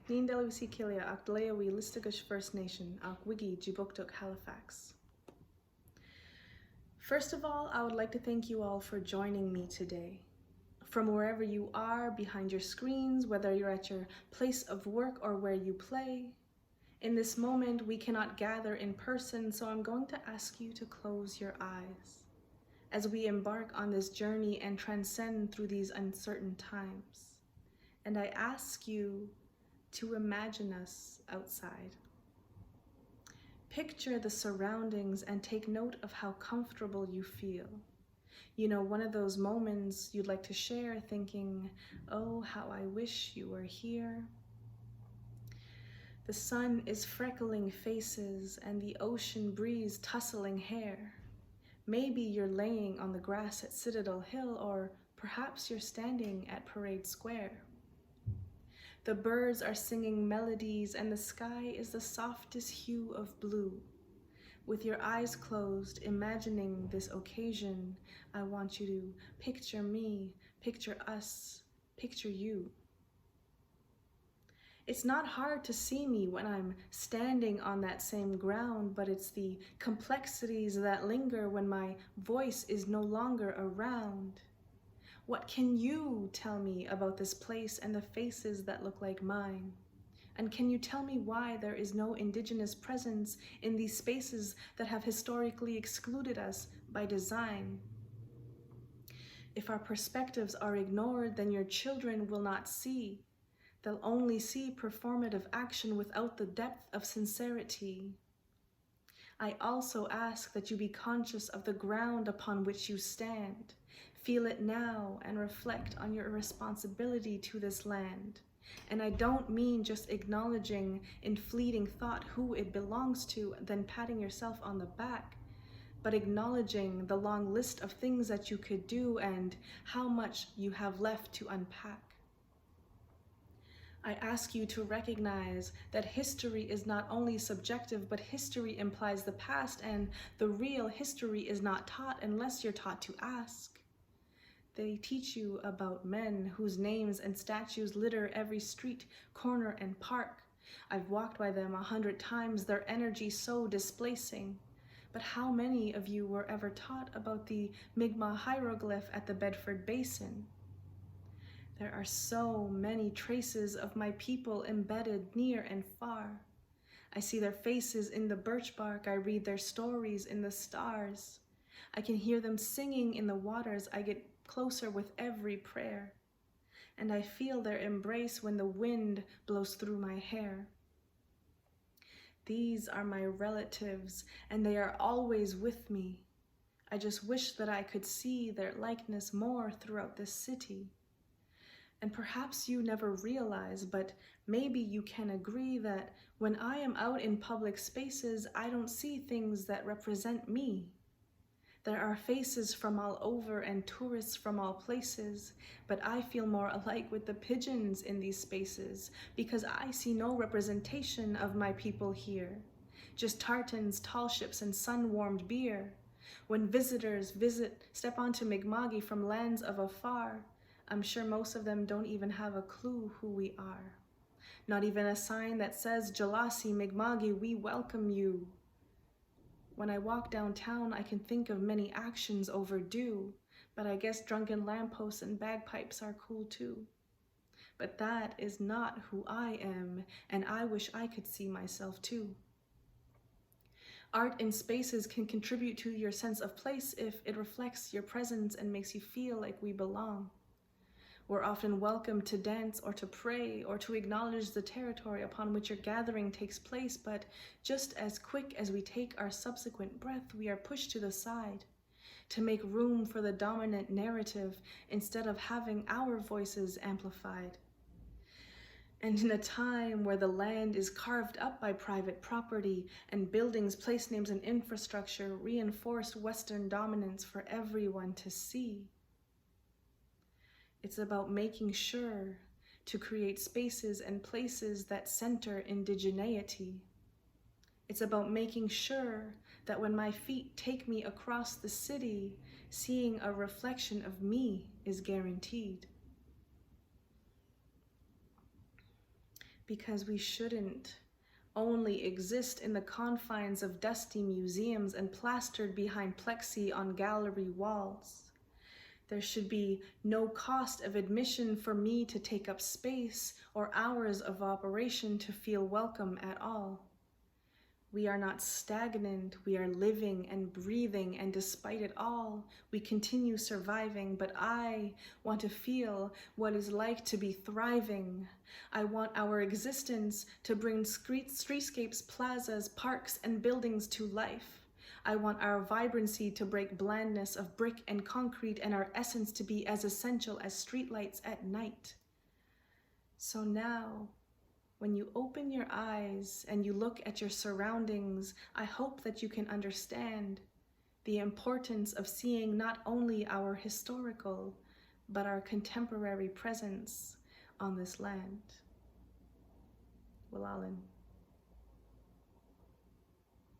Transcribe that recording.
EVERYSEEKER Akleawi Listigish First Nation Akwigi Kjipuktuk Halifax. First of all, I would like to thank you all for joining me today. From wherever you are, behind your screens, whether you're at your place of work or where you play, in this moment we cannot gather in person, so I'm going to ask you to close your eyes as we embark on this journey and transcend through these uncertain times. And I ask you to imagine us outside. Picture the surroundings and take note of how comfortable you feel. You know, one of those moments you'd like to share thinking, oh, how I wish you were here. The sun is freckling faces and the ocean breeze tussling hair. Maybe you're laying on the grass at Citadel Hill, or perhaps you're standing at Parade Square. The birds are singing melodies and the sky is the softest hue of blue. With your eyes closed, imagining this occasion, I want you to picture me, picture us, picture you. It's not hard to see me when I'm standing on that same ground, but it's the complexities that linger when my voice is no longer around. What can you tell me about this place and the faces that look like mine? And can you tell me why there is no Indigenous presence in these spaces that have historically excluded us by design? If our perspectives are ignored, then your children will not see. They'll only see performative action without the depth of sincerity. I also ask that you be conscious of the ground upon which you stand. Feel it now and reflect on your responsibility to this land. And I don't mean just acknowledging in fleeting thought who it belongs to, then patting yourself on the back, but acknowledging the long list of things that you could do and how much you have left to unpack. I ask you to recognize that history is not only subjective, but history implies the past, and the real history is not taught unless you're taught to ask. They teach you about men whose names and statues litter every street, corner, and park. I've walked by them 100 times, their energy so displacing. But how many of you were ever taught about the Mi'kmaq hieroglyph at the Bedford Basin? There are so many traces of my people embedded near and far. I see their faces in the birch bark. I read their stories in the stars. I can hear them singing in the waters. I get closer with every prayer. And I feel their embrace when the wind blows through my hair. These are my relatives, and they are always with me. I just wish that I could see their likeness more throughout this city. And perhaps you never realize, but maybe you can agree that when I am out in public spaces, I don't see things that represent me. There are faces from all over and tourists from all places, but I feel more alike with the pigeons in these spaces because I see no representation of my people here. Just tartans, tall ships, and sun-warmed beer. When visitors step onto Mi'kmaqi from lands of afar, I'm sure most of them don't even have a clue who we are. Not even a sign that says, Jalasi Mi'kmaqi, we welcome you. When I walk downtown, I can think of many actions overdue, but I guess drunken lampposts and bagpipes are cool too. But that is not who I am, and I wish I could see myself too. Art in spaces can contribute to your sense of place if it reflects your presence and makes you feel like we belong. We're often welcome to dance or to pray or to acknowledge the territory upon which your gathering takes place, but just as quick as we take our subsequent breath, we are pushed to the side to make room for the dominant narrative instead of having our voices amplified. And in a time where the land is carved up by private property and buildings, place names, and infrastructure reinforce Western dominance for everyone to see, it's about making sure to create spaces and places that center indigeneity. It's about making sure that when my feet take me across the city, seeing a reflection of me is guaranteed. because we shouldn't only exist in the confines of dusty museums and plastered behind plexi on gallery walls. There should be no cost of admission for me to take up space or hours of operation to feel welcome at all. We are not stagnant, we are living and breathing, and despite it all, we continue surviving. But I want to feel what it's like to be thriving. I want our existence to bring streetscapes, plazas, parks, and buildings to life. I want our vibrancy to break blandness of brick and concrete, and our essence to be as essential as streetlights at night. So now, when you open your eyes and you look at your surroundings, I hope that you can understand the importance of seeing not only our historical, but our contemporary presence on this land. Walalan.